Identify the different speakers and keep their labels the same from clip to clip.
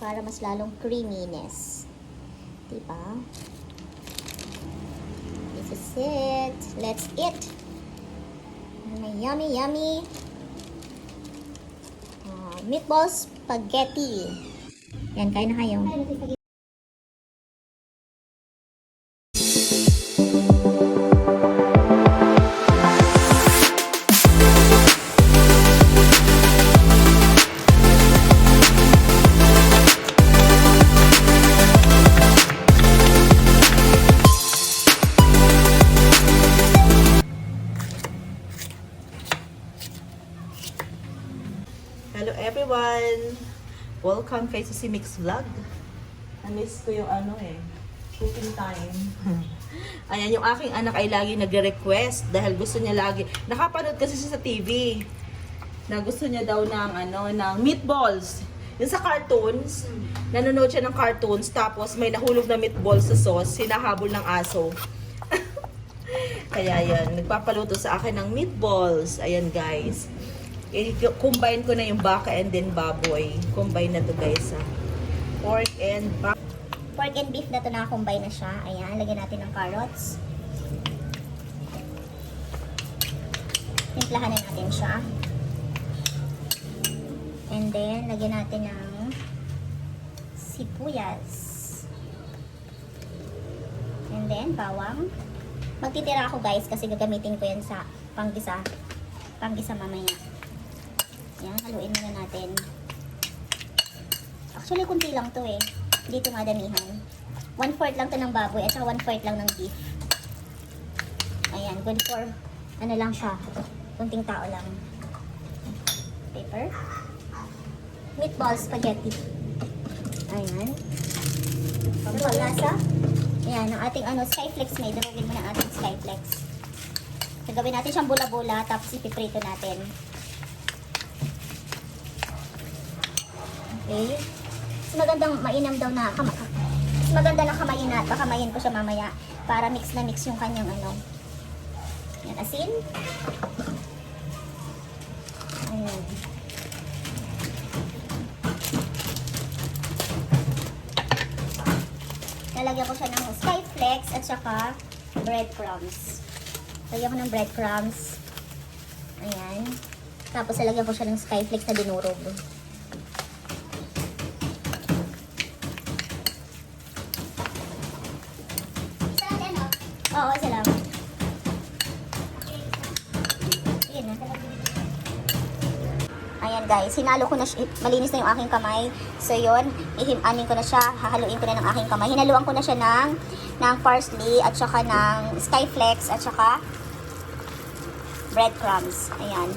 Speaker 1: Para mas lalong creaminess. Diba? This is it. Let's eat. May yummy, yummy meatballs spaghetti. Yan, kain na kayo.
Speaker 2: Hello everyone! Welcome kay si Mix Vlog. Na-miss ko yung cooking time. Ayan, yung aking anak ay lagi nagre-request dahil gusto niya lagi. Nakapanood kasi siya sa TV na gusto niya daw ng meatballs. Yung sa cartoons, nanonood siya ng cartoons tapos may nahulog na meatballs sa sauce, sinahabol ng aso. Kaya yan, nagpapaluto sa akin ng meatballs. Ayan guys. Combine ko na yung baka and then baboy. Combine na to guys. Pork and
Speaker 1: Beef na to, na-combine na siya. Ayan, lagyan natin ng carrots. Timplahan na natin siya. And then, lagyan natin ng sibuyas. And then, bawang. Magtitira ako guys kasi gagamitin ko yan sa panggisa. Panggisa mamaya. Yan, haluin muna natin. Actually, kunti lang to eh. Dito nga damihan. 1/4 lang to ng baboy at saka 1/4 lang ng beef. Ayan, good for, lang siya. Kunting tao lang. Pepper. Meatballs spaghetti. Ayan. Pampalasa. Ayan, ang ating skyflex may. Durugin mo na ating skyflex. Gagawin natin siyang bula-bula tapos ipiprito natin. Okay. Magandang mainam daw na maganda lang kamayin na. Pakamayin ko siya mamaya para mix na mix yung kanyang Yan, asin. Ayan. Lalagyan ko siya ng skyflex at saka breadcrumbs. Lagyan ko ng breadcrumbs. Ayan. Tapos lalagyan ko siya ng skyflex na dinurog. Oo, isa lang. Ayan guys, hinalo ko na siya. Malinis na yung aking kamay. So yun, ihimanin ko na siya. Hahaluin ko na ng aking kamay. Hinaluan ko na siya ng parsley at saka ng skyflex at saka breadcrumbs. Ayan.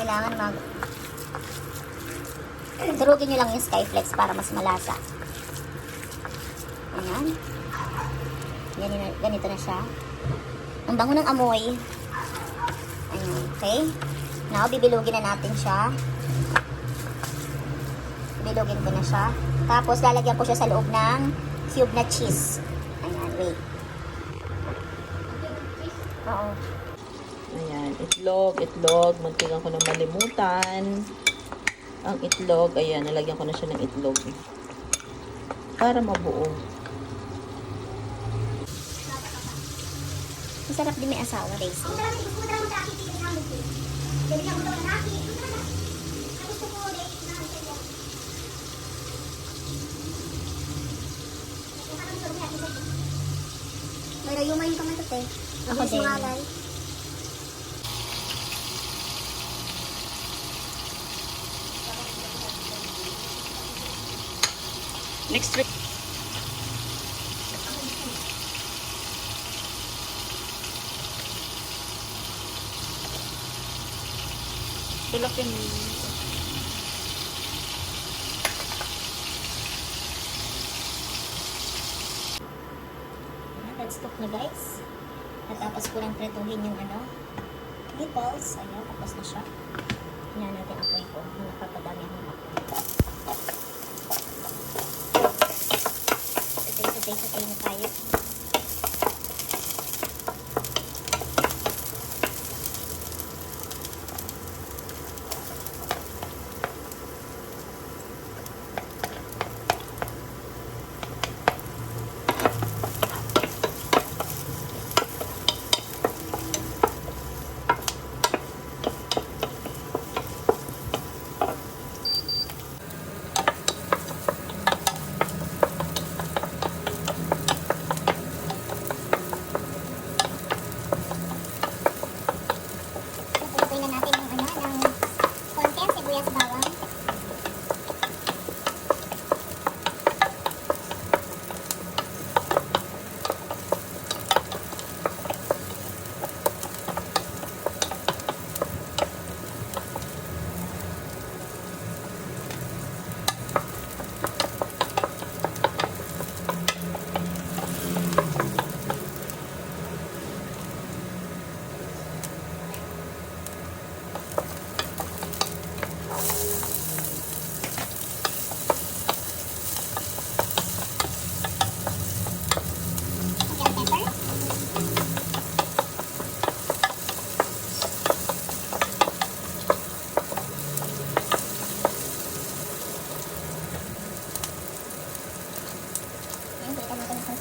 Speaker 1: Kailangan durugin nyo lang yung skyflex para mas malasa. Ayan. Ganito na siya. Ang bango ng amoy. Ayan, okay. Now, bibilugin na natin siya. Bibilugin ko na siya. Tapos, lalagyan ko siya sa loob ng cube na cheese. Ayan, wait. Oo.
Speaker 2: ayan, itlog. Muntikan ko na malimutan. Ang itlog, ayan, nalagyan ko na siya ng itlog. Para mabuo.
Speaker 1: Masarap din may asawa, Daisy. Pero yung main ka matute. Ako din.
Speaker 2: Next week. Tulakin mo.
Speaker 1: Let's cook na guys. At tapos ko lang pretuhin yung meatballs. Ayan, tapos na siya. Tingnan natin apoy ko. Napapadami ang apoy. Satay na tayo.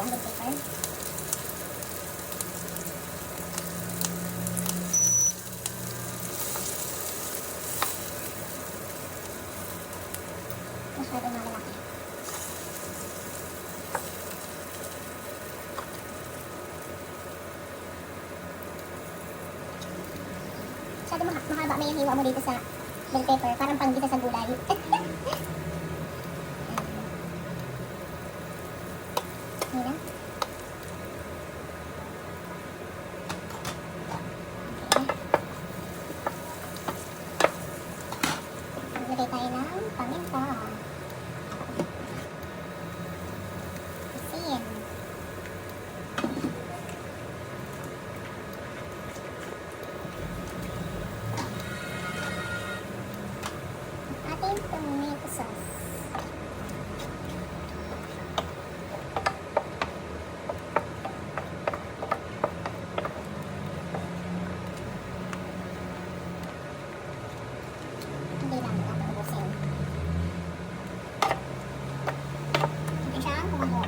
Speaker 1: ko ang good paper. Masyadong malalaki. Masyadong mahaba may hiwa mo dito sa bell pepper. Parang panggisa sa gulay. Ayan na. Maglagay tayo ng paminta. Asin. Ating tomato sauce. Hindi lang natin ubusin. Hindi siyang kumaho.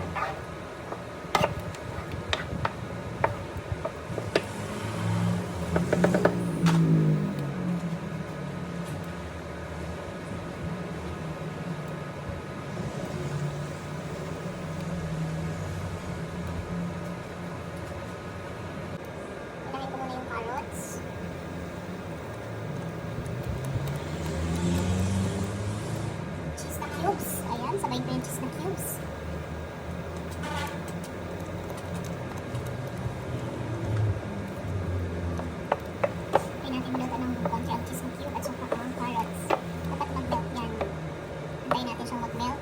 Speaker 1: Ilagay ko muna yung carrots. Cheese na cubes. Ayan, sabay ko yung cheese na cubes. Kaya natin minuto ng konti ang cheese na cube at saka ang carrots. Dapat mag-melt yan. Antayin natin siyang mag-melt.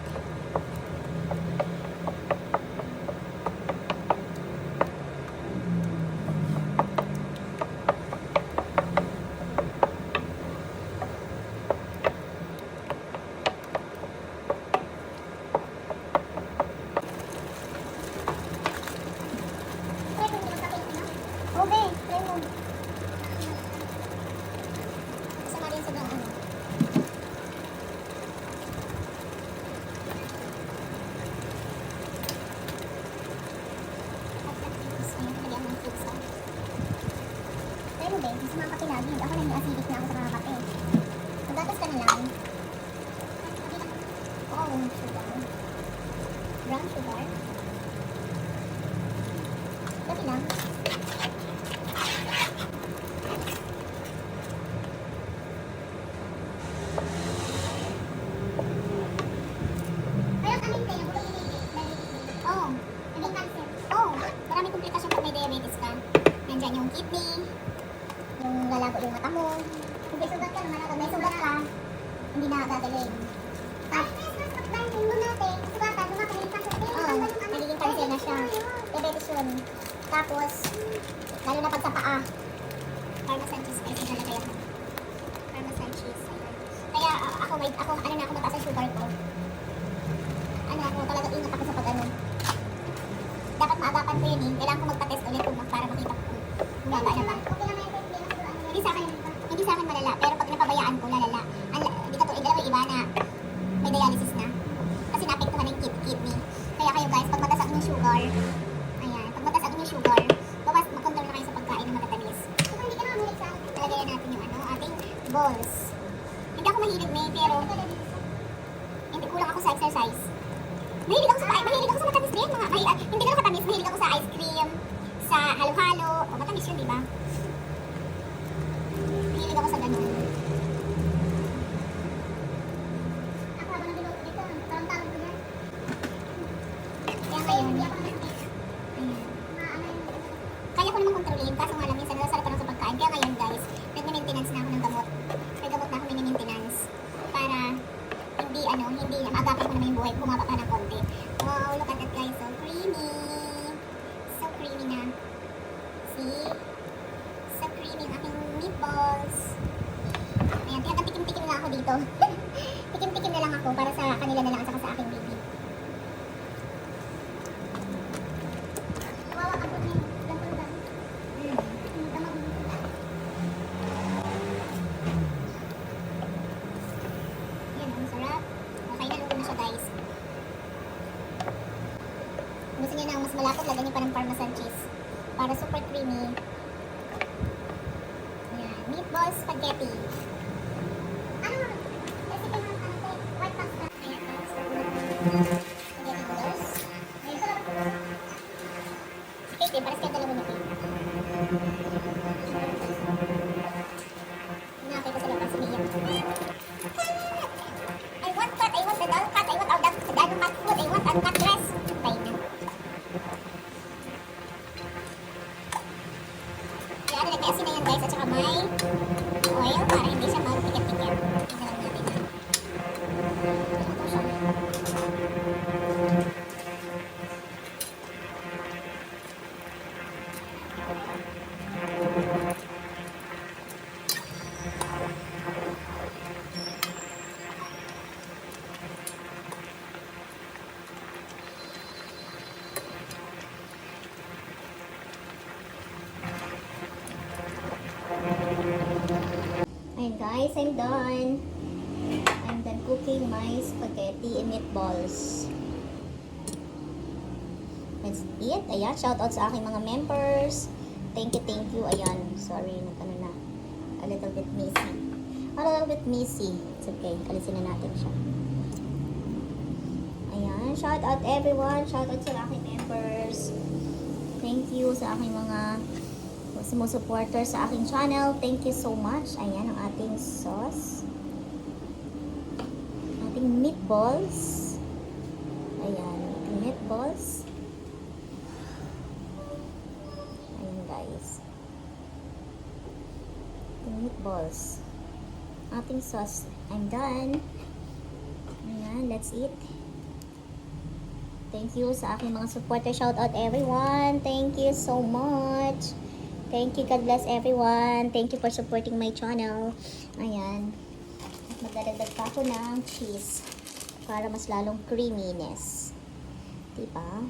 Speaker 1: Okay, try mo. Kasama rin sa ano. Ayan, nalagyan ng cubes ha. Try mo Ben, mas makakapilagin. Ako na yung acidic na ako sa mga kape. Magatas ka na lang. Oh, sugar. Brown sugar. Gabi lang. Maraming komplikasyon pag may diabetes ka. Nandyan yung kidney, yung lalago yung mata mo. Kung may sugat ka naman, pag may sugat ka, hindi na gagaling. Nagiging cancer na siya. Diabetes yun. Tapos, lalo na pag sa paa. Parmesan cheese kasi nalagay ako. Parmesan cheese. Kaya ako mataas ang sugar ko. Ako talaga ingat ako sa pag-ano. Dapat maagapan ko yun eh. Kailangan ko magpa-test ulit para makita ko kung bumaba na ba. Hindi sa akin malala, pero pag napabayaan ko, lalala. Hindi ka to, dalawa iba na may dialysis na. Kasi naapektuhan ng kidney. Kaya kayo guys, pag mataas ang inyong sugar, ayan, pag mataas ang inyong sugar, mag-control na kayo sa pagkain ng matatamis. Talagyan natin yung ating balls. Hindi ako mahilig may, pero hindi kulang ako sa exercise. Mahilig ako sa matamis din. Hindi lang matamis, mahilig ako sa ice cream, sa halo-halo. O, matamis yun, diba? Mahilig ako sa ganun. Ako habang nabinuto dito, tarong-tarong ko yan. Kaya ngayon, kaya ko naman kontrolin, kaso nga lang minsan nasasarap pa lang sa pagkain. Kaya ngayon guys, nag-maintenance na ako ng gamot. May gamot na ako mini-maintenance. Para hindi na maagapan ko naman yung buhay, bumaba pa ng konti. Wow, look at that guys, so creamy. So creamy na. See? So creamy ang aking meatballs. Ayan, tikim-tikim na ako dito. Tikim-tikim na lang ako para sa kanila na lang at saka sa aking baby. Wow, ang good name. Ganturugan. Yan, ang sarap. Okay na, luto na siya guys. Gusto niya na mas malapot, lagyan niyo pa ng parmesan cheese. Para super creamy. Ayan, meatballs spaghetti. Ano mo? Recipe mo ng white pasta. Ayan, spaghetti noodles. Okay, para sa dalawa na kayo. Nakita ko sa labas, umiiyak. I want cut, I want the doll cut, I want all that dano cut food, I want uncut dress. Tayo na. Kaya may asin na yan guys, at saka may oil para hindi siya magpikit-pikit. Tignan lang natin ha. Ito siya. Ayan guys, I'm done. I'm done cooking my spaghetti and meatballs. Let's eat. Ayan, shoutout sa aking mga members. Thank you. Ayan, sorry, nagkano na. A little bit messy. A little bit messy. It's okay, alisin na natin siya. Ayan, shoutout everyone. Shoutout sa aking members. Thank you sa aking mga sumusupporter sa aking channel. Thank you so much. Ayan ang ating sauce. Ating meatballs. Ayan, ating meatballs. Ayan guys. Ating meatballs. Ating sauce. I'm done. Ayan, let's eat. Thank you sa aking mga supporter. Shout out everyone. Thank you so much. Thank you. God bless everyone. Thank you for supporting my channel. Ayan. At magdadagdag pa ako ng cheese para mas lalong creaminess. Diba?